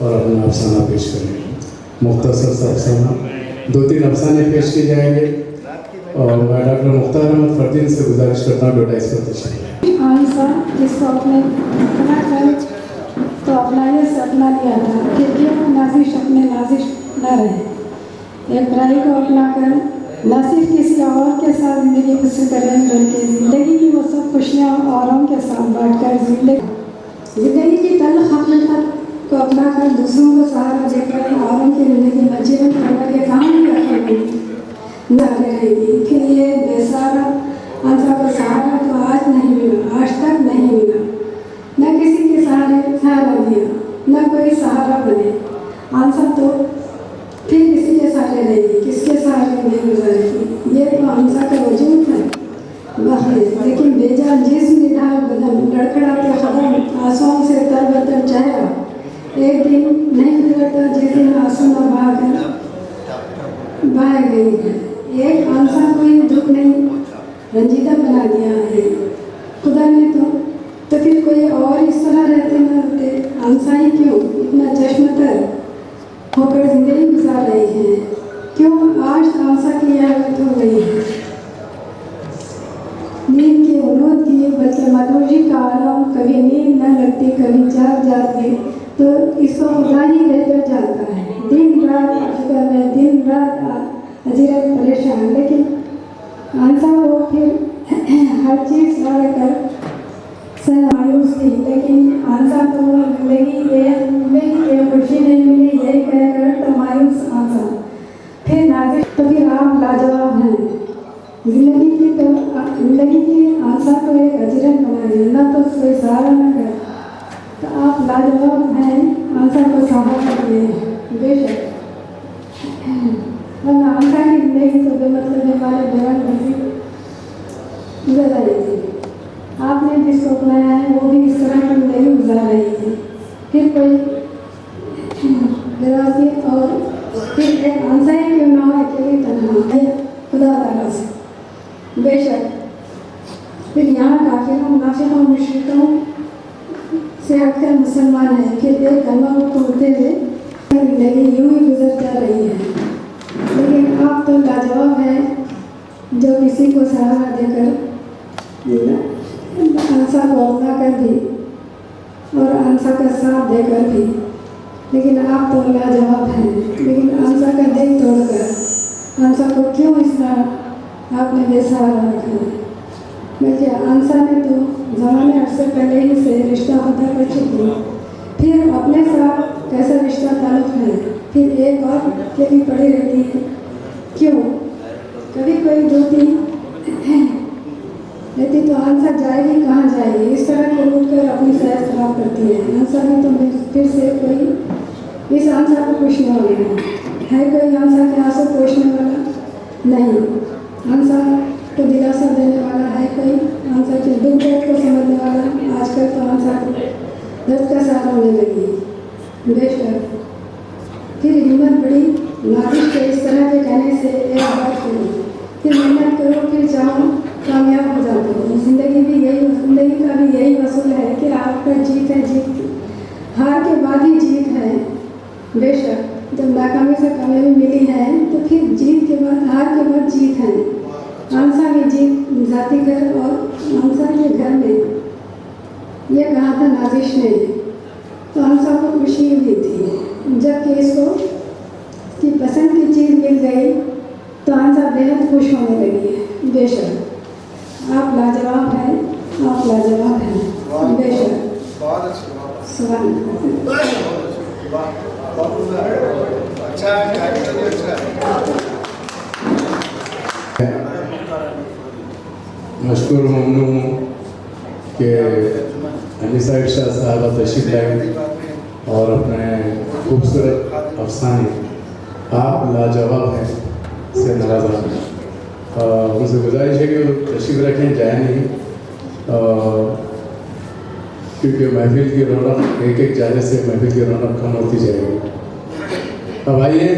और अपना अफसाना पेश करें। मुख्तसर सा अफसाना 2-3 अफसाने पेश किए जाएंगे और मैं डॉक्टर मुख्तार अहमद फरदीन से गुजारिश करता हूँ बेटा इस पर तशरीफ। जिसको अपने अपना कर तो अपनाने से अपना लिया था, फिर क्यों नाजिश अपने नाजिश न रहे। एक भाई को अपना कर न सिर्फ किसी और के साथ ज़िंदगी बसर करें, बल्कि ज़िंदगी की वो सब खुशियाँ औरों के साथ बांटकर ज़िंदगी की तल्ख़ हकीकत को अपना कर दूसरों को सहारा देकर औरों की ज़िंदगी में जीवन करने के काम भी रखेंगे न रहेगी। फिर ये बेसहारा आंसा को सहारा तो आज नहीं मिला, आज तक नहीं मिला, न किसी के सहारा दिया, न कोई सहारा बने। आंसा तो फिर किसी के सहारे रहेगी, किसके सहारे नहीं गुजारेगी। ये तो आंसा का वजूद है वाहिद, लेकिन बेजान जिस्म निढाल बदन, लड़खड़ाते कदम, आंसुओं से तरबतर चेहरा, एक दिन नहीं गुजरता जिस दिन आंसू में बह गई है। एक आंसा कोई दुख नहीं रंजीदा बना दिया है खुदा ने, तो फिर कोई और इस तरह रहते न होते। आंसा ही क्यों इतना चश्मतर होकर जिंदगी गुजार रही हैं, क्यों आज आंसा की यह हालत हो गई है। नींद की उम्मीद की बल्कि मदोजी का आलम, कभी नींद न लगती कभी जाग जाती, तो इसको खुदा ही बेहतर जानता है। दिन रात फिक्र में, दिन रात अजीरत परेशान, लेकिन आंसा को फिर हर चीज़ कर मायूस थी। लेकिन आंसा को जिंदगी ये खुशी नहीं मिली, यही कहकर तो मायूस आंसा फिर नाजिश, तो फिर आप लाजवाब हैं। जिंदगी की आंसा को एक अजरत बनाइए, न तो कोई सहारा न कर, तो आप लाजवाब हैं। आंसा को सहारा दिए बेशक, वरना आंसा की जिंदगी तो बेमतलब वाले बयान नसीब गुजर रही थी। आपने जिसको अपनाया है वो भी इस तरह की जिंदगी गुजार रही थी। फिर कोई बेरासी और फिर एक आंसा ही क्यों ना हो, अकेली तन्हा है खुदा ताला से बेशक। फिर यहाँ काफिरों मुनाफिकों मुशरिकों से हटकर मुसलमान है, फिर एक कलमा को तोड़ते हुए जिंदगी यूँ ही गुजर जा रही है। लेकिन आप तो लाजवाब है जो किसी को सहारा देकर आंसा को अपना कर भी और आंसा का साथ देकर भी, लेकिन आप तो लाजवाब हैं। लेकिन आंसा का दिल तोड़कर आंसा को क्यों इस तरह आपने बेसहारा रखा है। बल्कि आंसा ने तो ज़माने अरसे पहले ही से रिश्ता होता कर चुकी, फिर अपने साथ कैसा रिश्ता ताल्लुक़ है, फिर एक और के भी पड़ी रहती है। क्यों कभी कोई दूती रहती तो आंसा जाएगी कहाँ जाएगी, इस तरह के उठ कर अपनी सेहत खराब करती है। आंसा भी तो फिर से कोई इस आंसा को कुछ नहीं होगा है, कोई आंसा के आंसू पोषने वाला नहीं, आंसा को दिलासा देने वाला है कोई, आंसा के दुख दर्द को समझने वाला। आजकल तो आंसा को दर्द का सहारा होने लगी बेशक। फिर हिम्मत बड़ी नाजिश के इस तरह के कहने से एक बात करो, फिर मेहनत करो, फिर चाहो कामयाब हो जाते हो। जिंदगी का भी यही वसूल है कि आपका जीत है, जीत हार के बाद ही जीत है बेशक। जब नाकामी से कामयाबी मिली है तो फिर जीत के बाद, हार के बाद जीत है। आंसा की जीत जाती घर और आंसा के घर में ये कहा था नाजिश ने, तो आंसा को खुशी हुई थी। जबकि इसको की पसंद की चीज़ मिल गई तो आंसा बेहद खुश होने लगी है बेशक। आप लाजवाब हैं, आप लाजवाब हैं बेशक। मशकूर ममनून हूँ कि अनीसा इरशाद साहबा तशरीफ लाई और अपने खूबसूरत अफसाने आप लाजवाब हैं से नवाजा। उनसे गुजारिश है कि वो तशरीफ रखें, जाए नहीं, क्योंकि महफिल की रौनक एक एक जाने से महफिल की रौनक कम होती जाएगी। अब आइए,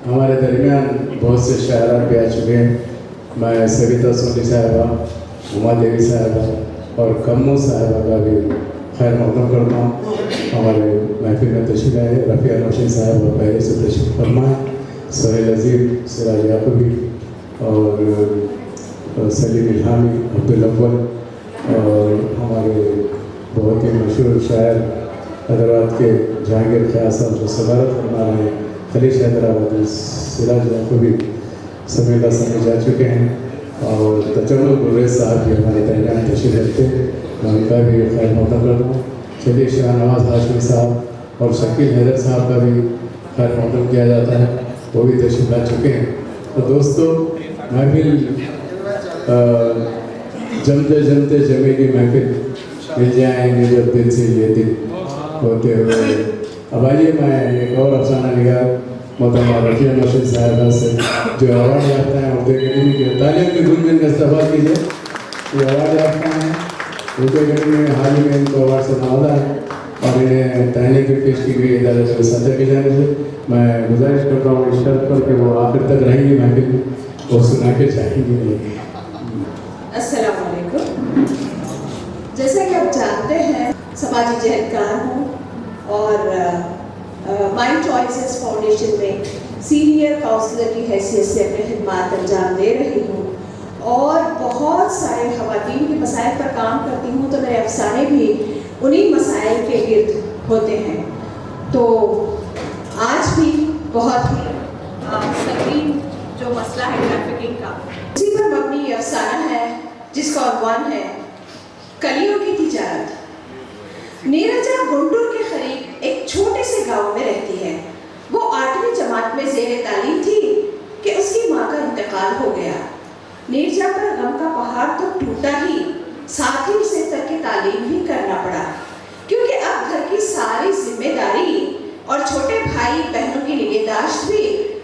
हमारे दरमियान बहुत से शायरान भी आ चुके हैं। मैं सविता सोनी साहिबा, उमा देवी साहिबा और कम्मू साहिबा का भी खैर मकदम करता हूँ। हमारे महफिल में तशरीफ आए रफ़िया रोशन साहब और पहले से तशरीफ फरमा, सोहेल अजीम, सिराज याकूबी और सलीम इल्हामी, अब्दुल अव्वल और हमारे बहुत ही मशहूर शायर हैदराबाद के जहांगीर ख्याल साहब जो सदारत फरमा रहे हैं, खलीश हैदराबाद सिराज याकूबी समेला समय जा चुके हैं और तजम्मुल गुर्रेज साहब भी हमारे दरमियान तशरीफ रखते हैं, मैं उनका भी खैर मौका करता हूँ। चलिए शाह नवाज हाशमी साहब और शकील हैदर साहब का भी खैर मौका किया जाता है, वो भी तशरीफ ला चुके हैं। तो दोस्तों, महफिल जमते जमते जमेगी महफिल, मिल जाएंगे जब दिल से ये दिल होते हुए। अब आइए मैं एक और अफसाना निगार मोहतरमा रफ़िया रोशन साहबा से जो अवार्ड याफ्ता हैं उर्दू अकेडमी के, तालियों की गूंज में इस्तेमाल कीजिए, ये अवार्ड याफ्ता हैं उर्दू अकेडमी में, हाल ही में इनको अवार्ड से नवाजा है और इन्हें तहनीक की पेश की गई इदारत सदर की जानिब से। मैं गुजारिश करता हूँ इस शर्त पर कि वो आखिर तक रहेंगी महफिल में और सुना के जाएंगी। अस्सलाम वालेकुम। जैसा कि आप जानते हैं, समाजी जहदकार हूँ और माई चॉइसेस फाउंडेशन में सीनियर काउंसलर की हैसियत से अपने खिदमात अंजाम दे रही हूँ और बहुत सारे ख़वातीन के मसाइल पर काम करती हूँ, तो मेरे अफसाने भी उन्हीं मसाइल के गिर्द होते हैं। तो आज भी बहुत ही संगीन जो मसला है ट्रैफिकिंग का, उसी पर मबनी ये अफसाना है जिसका उन्वान है कलियों की तिजारत। नीरजा गुंटूर के करीब एक छोटे से गांव में रहती है। वो 8वीं जमात में ज़ेरे तालीम थी कि उसकी माँ का इंतकाल हो गया। नीरजा पर गम का पहाड़ तो टूटा ही, साथ ही उसे तर्क तालीम भी करना पड़ा, क्योंकि अब घर की सारी जिम्मेदारी और छोटे भाई बहनों की निगहदाश्त भी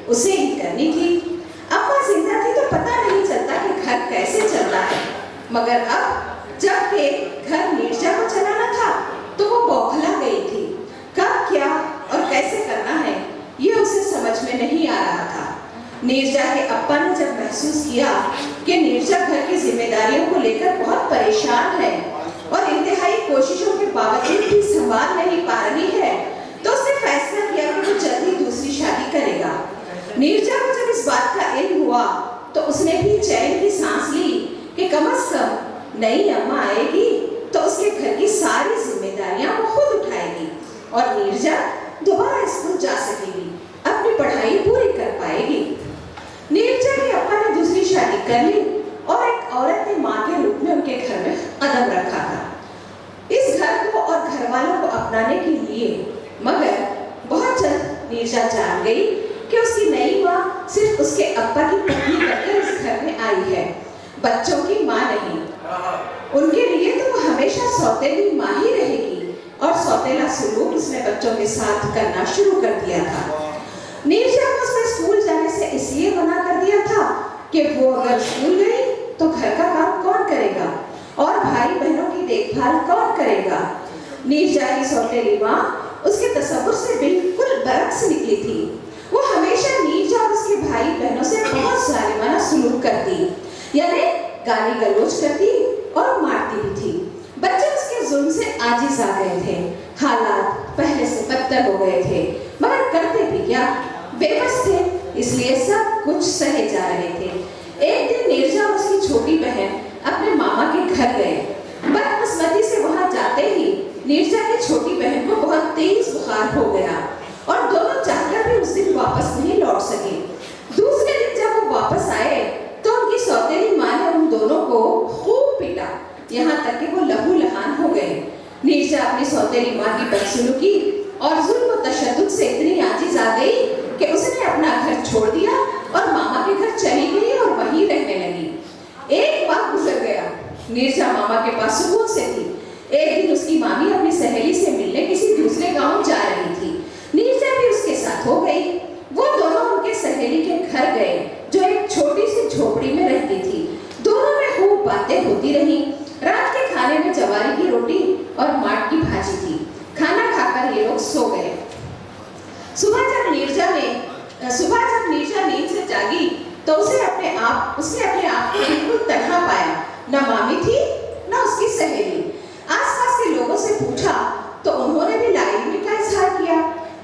उसे ही करनी थी। अम्मा जिंदा थी तो पता नहीं चलता कि घर कैसे चलता है, मगर अब जब एक घर नीरजा को चलाना था तो वो बौखला गई थी। कब क्या और कैसे करना है ये उसे समझ में नहीं आ रहा था। नीरजा के अप्पा ने जब महसूस किया कि नीरजा घर की जिम्मेदारियों को लेकर बहुत परेशान है और इंतहाई कोशिशों के बावजूद भी संभाल नहीं पा रही है, तो उसने फैसला किया कि वो जल्दी दूसरी शादी करेगा। नीरजा को जब इस बात का इल्म हुआ तो उसने भी चैन की सांस ली कि कम से कम नई अम्मा आएगी तो उसके घर की सारी जिम्मेदारियां वो खुद उठाएगी और नीरजा दोबारा स्कूल जा सकेगी, अपनी पढ़ाई पूरी कर पाएगी। नीरजा के अप्पा ने दूसरी शादी कर ली और एक औरत ने माँ के रूप में उनके घर में कदम रखा था, इस घर को और घर वालों को अपनाने के लिए। मगर बहुत जल्द नीरजा जान गई कि उसकी नई माँ सिर्फ उसके अप्पा की पत्नी बनकर इस घर में आई है, बच्चों की माँ नहीं। उनके लिए तो वो हमेशा सौतेली माँ ही रहेगी और सौतेला सलूक उसने बच्चों के साथ करना शुरू कर दिया था। नीरजा को उसने स्कूल जाने से इसलिए मना कर दिया था कि वो अगर स्कूल गई तो घर का काम कौन करेगा और भाई बहनों की देखभाल कौन करेगा। नीरजा की सौतेली माँ उसके तसव्वुर से बिल्कुल बरक्स निकली थी। वो हमेशा नीरजा और उसके भाई बहनों से बहुत जालिमाना सलूक करती, यानी गाली गलौज करती और मारती भी थी। बच्चे उसके जुल्म से आजिज आ गए थे, हालात पहले से बदतर हो गए थे, मगर करते भी क्या, बेबस थे, इसलिए सब कुछ सहे जा रहे थे। एक दिन नीरजा और उसकी छोटी बहन अपने मामा के घर गए। बदकिस्मती से वहां जाते ही नीरजा की छोटी बहन को बहुत तेज बुखार हो गया और दोनों चाहकर भी उस दिन वापस नहीं लौट सके। दूसरे दिन जब वो वापस आए तो उनकी सौतेली माँ ने उन दोनों को खूब पीटा, यहाँ तक कि वो लहू लहान हो गए। नीरजा अपनी सौतेली माँ की बदसलूकी और जुल्म व तशद्दुद से इतनी आजिज आ गई कि उसने अपना घर छोड़ दिया और मामा के घर चली गई और वहीं रहने लगी। एक वक्त गुजर गया, नीरजा मामा के पास सुकून से थी। एक दिन उसकी मामी अपनी सहेली से मिलने किसी दूसरे गांव जा रही थी, नीरजा भी उसके साथ हो गई। वो दोनों उनके सहेली के घर गए जो एक छोटी सी झोपड़ी में रहती थी। दोनों में खूब बातें होती रही। रात के खाने में जवारी की रोटी और माट की भाजी थी। खाना खाकर ये लोग सो गए। सुबह जब नीरजा नींद से जागी तो उसने अपने आप को बिल्कुल तन्हा पाया। न मामी थी न उसकी सहेली। आसपास के लोगों से पूछा तो उन्होंने भी लाइल्मी का इजहार किया।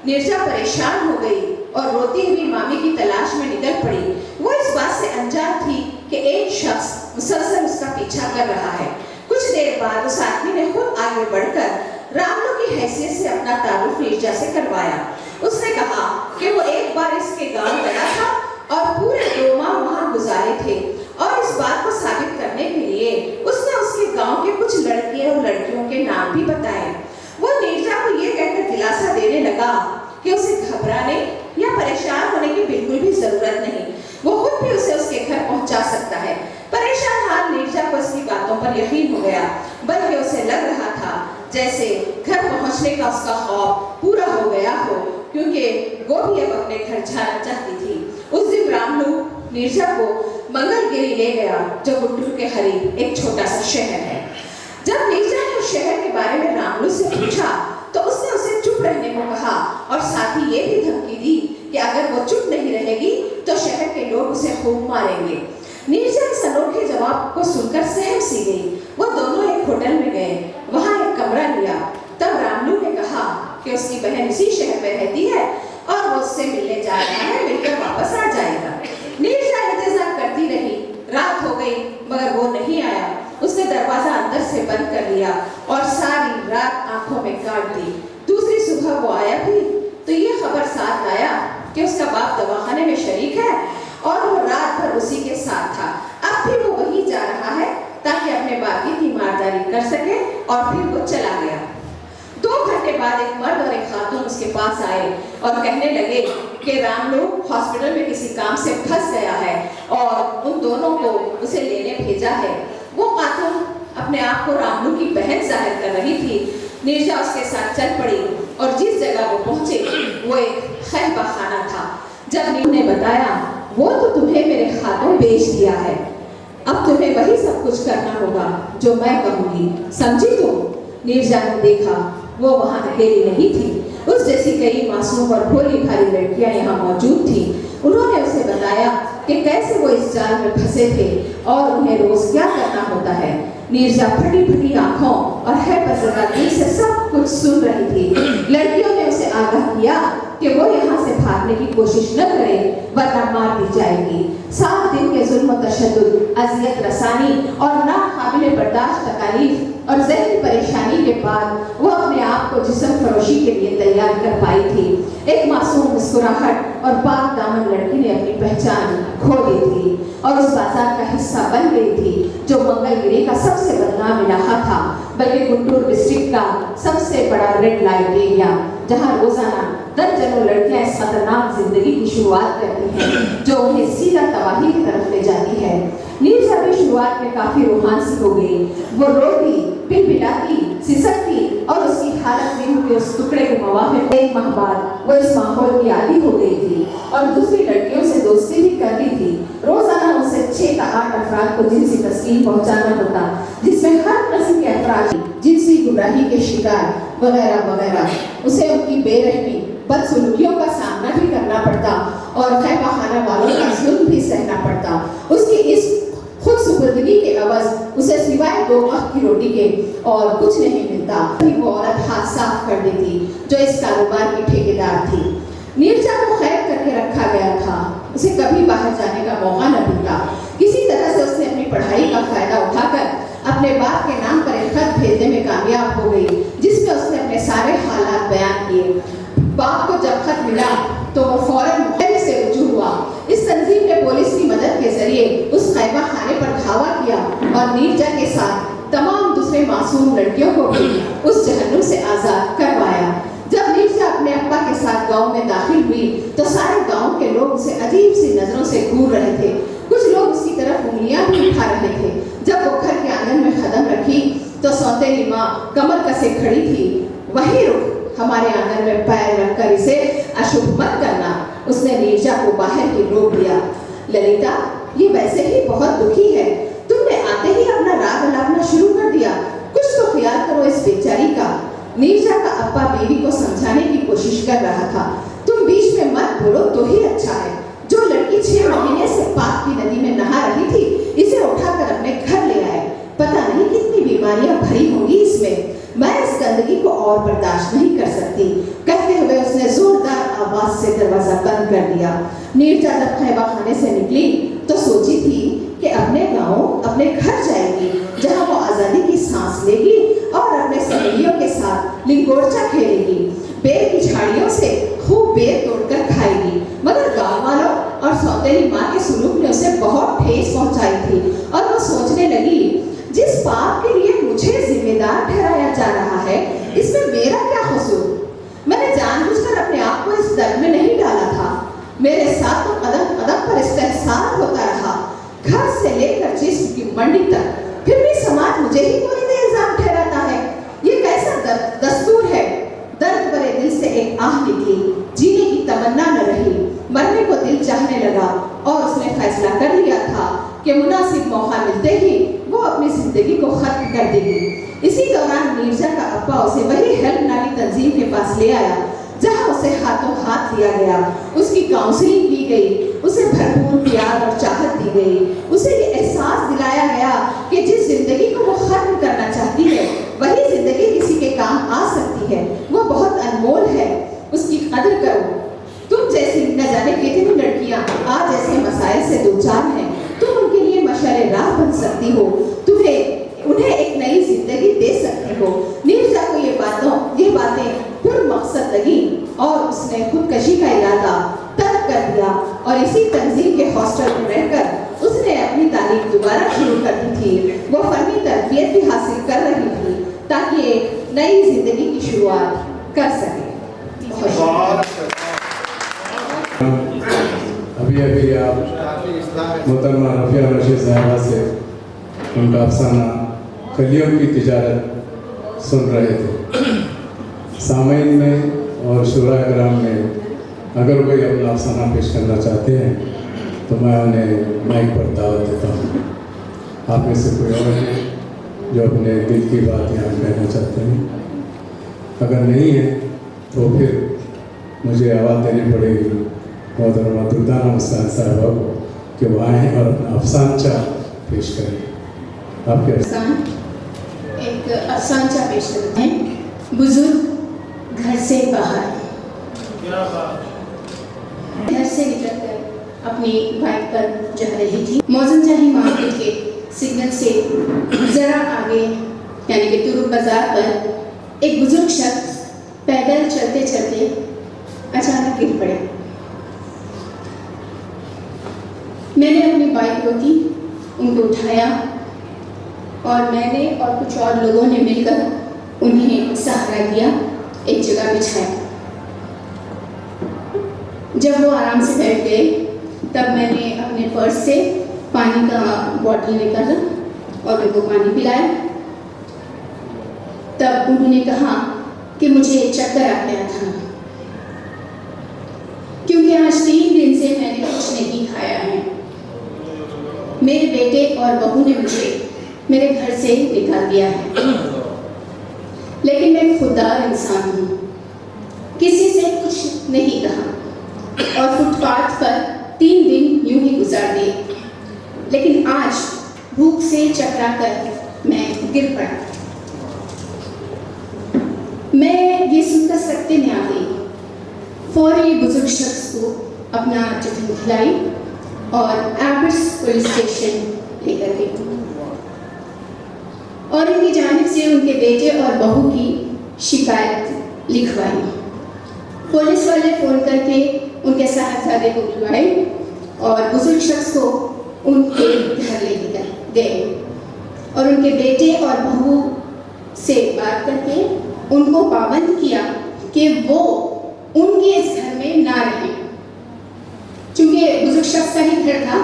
नीरजा परेशान हो गई और रोती हुई मामी की तलाश में निकल पड़ी। वो इस बात से अनजान थी कि एक शख्स मुसलसल उसका पीछा कर रहा है। कुछ देर बाद उस आदमी ने खुद आगे बढ़कर रामलू की हैसियत से अपना तारुफ नीरजा से करवाया। उसने कहा कि वो एक बार इसके गांव गया था और पूरे 2 माह वहां गुजारे थे, और इस बात को साबित करने के लिए उसने उसके गांव के कुछ लड़के और लड़कियों के नाम भी बताए। वो नीरजा को ये कहकर दिलासा देने लगा कि उसे घबराने या परेशान होने की बिल्कुल भी जरूरत नहीं, वो खुद भी उसे उसके घर पहुंचा सकता है। परेशान हाल नीरजा को इसकी बातों पर यकीन हो गया, बल्कि उसे लग रहा था जैसे घर पहुंचने का उसका ख्वाब पूरा हो गया हो, क्योंकि वो भी अब अपने घर जाना चाहती थी। उस दिन रामलू नीरजा को मंगलगिरी ले गया, जो गुंटूर के करीब एक छोटा सा शहर है। जब नीरजा ने उस शहर के बारे में रामलू से पूछा तो उसने उसे चुप रहने को कहा और साथ ही ये भी धमकी दी कि अगर वो चुप नहीं रहेगी तो शहर के लोग उसे खूब मारेंगे। नीरजा इस अनोखे जवाब को सुनकर सहम सी गई। वो दोनों एक होटल में गए, वहां एक कमरा लिया। तब रामलू ने कहा कि उसकी बहन इसी शहर में रहती है और वो उससे मिलने जा रहा है, मिलकर वापस आ जाएगा। नीरजा इंतजार करती रही, रात हो गई मगर वो नहीं आया। उसने दरवाजा अंदर से बंद कर लिया और सारी रात आंखों में काट दी। दूसरी सुबह वो आया भी तो ये खबर साथ लाया कि उसका बाप दवाखाने में शरीक है और वो रात भर उसी के साथ था। अब भी वो वहीं जा रहा है ताकि अपने बाप की तीमारदारी कर सके, और फिर वो चला गया। 2 घंटे बाद एक मर्द और एक खातून उसके पास आए और कहने लगे कि रामलू हॉस्पिटल में किसी काम से फंस गया है और उन दोनों को उसे लेने भेजा है। वो खातून अपने आप को रामलू की बहन जाहिर कर रही थी। नीरजा उसके साथ चल पड़ी और जिस जगह वो पहुंचे वो एक खैबा खाना था। जब नीरजा ने बताया, वो तो तुम्हें मेरे हाथों बेच दिया है, अब तुम्हें वही सब कुछ करना होगा जो मैं कहूंगी, समझी तुम? नीरजा ने देखा वो वहां अकेली नहीं थी, उस जैसी कई मासूम और भोली भाली लड़कियां यहाँ मौजूद थी। उन्होंने उसे बताया कि कैसे वो इस जाल में फंसे थे और उन्हें रोज क्या करना होता है। नीरजा फटी फटी आंखों और हैबतज़दा दिल से सब कुछ सुन रही थी। लड़कियों ने उसे आगाह किया कि वो यहाँ से भागने की कोशिश न करे वरना मार दी जाएगी। 7 दिन के जुल्म व तशद्दुद, अज़ियत रसानी और नाकाबिले बर्दाश्त तकालीफ और ज़हनी परेशानी के बाद वो अपने आप को जिस्म फरोशी के लिए तैयार कर पाई थी। एक मासूम मुस्कुराहट और पाक दामन लड़की ने अपनी पहचान खो ली थी और उस बाजार का हिस्सा बन गई थी जो मंगलगिरी का सबसे बदनाम इलाका था, बल्कि गुंटूर डिस्ट्रिक्ट का सबसे बड़ा रेड लाइट एरिया, जहां रोजाना दर्जनों लड़कियां इस खतरनाक जिंदगी की शुरुआत करती हैं जो उन्हें सीधा तबाही की तरफ ले जाती है। नीरजा भी शुरुआत में काफी रोमांसी हो गई। वो रोती, पिलपिलाती, सिसकती और उसकी हालत गेहूं के उस टुकड़े के मवाक़िफ़। 1 माह बाद वो इस माहौल की आदी हो गई थी और दूसरी लड़कियों से दोस्ती भी कर ली थी। रोजाना उसे 6 या 8 अफराद को जिनसी तस्कीन पहुंचाना होता, जिसमें हर किस्म के अफराद जिनसी गुमराही के शिकार वगैरह वगैरह। उसे उनकी बेरहमी, बदसलूकियों का सामना भी करना पड़ता और खैबा खाना वालों का जुल्म भी सहना पड़ता। उसकी इस खुद सुपुर्दगी के अवज़ उसे सिवाय 2 वक्त की रोटी के और कुछ नहीं मिलता। वो औरत हाथ साफ कर देती जो इस कारोबार की ठेकेदार थी। नीरजा को कैद करके रखा गया था, उसे कभी बाहर जाने का मौका न मिलता। किसी तरह से उसने अपनी पढ़ाई का फायदा उठाकर अपने बाप के नाम पर एक खत भेजने में कामयाब हो गई, जिसमें उसने अपने सारे हालात बयान किए। बाप को जब खत मिला तो वो फौरन मुखबिर से रुजू हुआ। इस तंजीम ने पुलिस की मदद के जरिए उस खैबा खाने पर धावा किया और नीरजा के साथ तमाम दूसरे मासूम लड़कियों को भी उस जहन्नुम से आज़ाद करवाया। जब नीरजा अपने अब्बा के साथ गांव में दाखिल हुई तो सारे गांव के लोग उसे अजीब सी नजरों से घूर रहे थे। कुछ लोग उसकी तरफ उंगलियां भी उठा रहे थे। जब वो घर के आंगन में कदम रखी तो सौतेली माँ कमर कसे खड़ी थी। वही रुक, हमारे आंगन में पैर रखकर इसे अशुभ मत करना। उसने नीरजा को बाहर ही रोक दिया। ललिता, ये वैसे ही बहुत दुखी है, तुमने आते ही अपना राग अलापना शुरू कर दिया। कुछ तो ख्याल करो इस बेचारी का। नीरजा का अब्बा बीवी को समझाने की कोशिश कर रहा था। तुम बीच में मत बोलो तो ही अच्छा है। जो लड़की 6 महीने से पाक की नदी में नहा रही थी, इसे उठाकर अपने घर ले आए। पता नहीं कितनी बीमारियां भरी होंगी इसमें। मैं इस गंदगी को और बर्दाश्त नहीं कर सकती। कहते हुए उसने जोर कर दिया। नीरजा जब खैबा खाने से निकली तो सोची थी कि अपने गांव, अपने घर जाएगी, जहां वो आज़ादी की सांस लेगी और अपने सहेलियों के साथ लिंगोरचा खेलेगी, बेर की झाड़ियों से खूब बेर तोड़कर खाएगी। मगर गांव वालों और सौतेली माँ के सुलूक ने उसे बहुत ठेस पहुंचाई थी और वो सोचने लगी, जिस पाप के लिए मुझे जिम्मेदार ठहराया जा रहा है, इसमें मेरा क्या कसूर? मैंने जानबूझकर अपने आप को इस दर्द में नहीं डाला था। मेरे साथ तो कदम कदम पर इस्तेहसार होता रहा, घर से लेकर जिस्म की मंडी तक। फिर भी समाज मुझे ही कोई इल्जाम ठहराता है। ये कैसा दस्तूर है? दर्द भरे दिल से एक आह निकली, जीने की तमन्ना न रही, मरने को दिल चाहने लगा और उसने फैसला कर लिया था कि मुनासिब मौका मिलते ही वो अपनी जिंदगी को खत्म कर देगी। इसी दौरान नीरजा का अब्बा उसे वही हेल्प नामी तंजीम के पास ले आया, जहां उसे हाथों हाथ लिया गया, उसकी काउंसलिंग की गई, उसे भरपूर प्यार और चाहत दी गई। उसे ये एहसास दिलाया गया कि जिस जिंदगी को वो खत्म करना चाहती है, वही जिंदगी किसी के काम आ सकती है, वो बहुत अनमोल है, उसकी कदर करो। तुम जैसी न जाने कितनी लड़कियां आज ऐसे मसाइल से दो चार हैं, तुम उनके लिए मशाले राह बन सकती हो, उन्हें एक नई जिंदगी दे सकती हो। नीरजा को ये बातें पुरमकसद लगी और उसने खुदकशी का इरादा तर्क कर दिया और इसी तंजीम के हॉस्टल में रहकर उसने अपनी तालीम दोबारा शुरू कर दी थी। वो फनी तरबियत भी हासिल कर रही थी ताकि एक नई जिंदगी की शुरुआत कर सके। अभी आप मोहतरमा रफिया रशीद साहिबा से उनका अफसाना कलियों की तिजारत सुन रहे थे। सामईन में और शुरा-ए-कराम में अगर कोई अपना अफसाना पेश करना चाहते हैं तो मैं उन्हें माइक पर दावत देता हूँ। आप में से कोई और है जो अपने दिल की बात यहाँ कहना चाहते हैं? अगर नहीं है तो फिर मुझे आवाज़ देनी पड़ेगी मोहतरमा दुर्दाना मुस्कान साहिबा को कि वो आएँ और अपना अफसानचा पेश करें। आपके एक अफसानचा पेश करते हैं। बुजुर्ग घर से बाहर, घर से निकलकर अपनी बाइक पर जा रही थी। मौजनशाही मार्केट के सिग्नल से ज़रा आगे यानी कि तुरुक बाजार पर एक बुजुर्ग शख्स पैदल चलते चलते अचानक गिर पड़े। मैंने अपनी बाइक रोकी, उनको उठाया और मैंने और कुछ और लोगों ने मिलकर उन्हें सहारा दिया, एक जगह बिछाया। जब वो आराम से बैठ गए तब मैंने अपने पर्स से पानी का बॉटल निकाला और उनको पानी पिलाया। तब उन्होंने कहा कि मुझे चक्कर आ गया था क्योंकि आज 3 दिन से मैंने कुछ नहीं खाया है। मेरे बेटे और बहू ने मुझे मेरे घर से निकाल दिया है, लेकिन मैं खुददार इंसान हूँ, किसी से कुछ नहीं कहा और फुटपाथ पर 3 दिन यूं ही गुजार दिए। लेकिन आज भूख से चकरा कर मैं गिर पड़ा। मैं ये सुनकर सकते में आ गई, फौरी बुजुर्ग शख्स को अपना टिफिन खिलाई और एबर्ट्स पुलिस स्टेशन लेकर गई और उनकी जानिब से उनके बेटे और बहू की शिकायत लिखवाई। पुलिस वाले फ़ोन करके उनके साहबजादे को बुलवाए और बुजुर्ग शख्स को उनके घर ले गए और उनके बेटे और बहू से बात करके उनको पाबंद किया कि वो उनके इस घर में ना रहें। चूँकि बुजुर्ग शख्स का ही घर था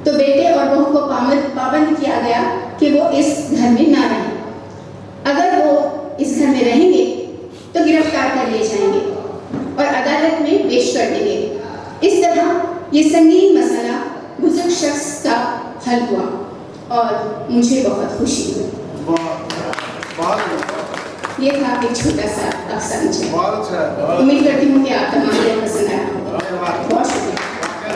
तो बेटे और बहू को पाबंद किया गया कि वो इस घर में ना रहें। अगर वो इस घर में रहेंगे तो गिरफ्तार कर लिए जाएंगे और अदालत में पेश कर देंगे। इस तरह ये संगीन मसला बुजुर्ग शख्स का हल हुआ और मुझे बहुत खुशी हुई। ये था एक छोटा सा अफसाना। उम्मीद करती हूँ कि आप तमाम को पसंद आया होगा।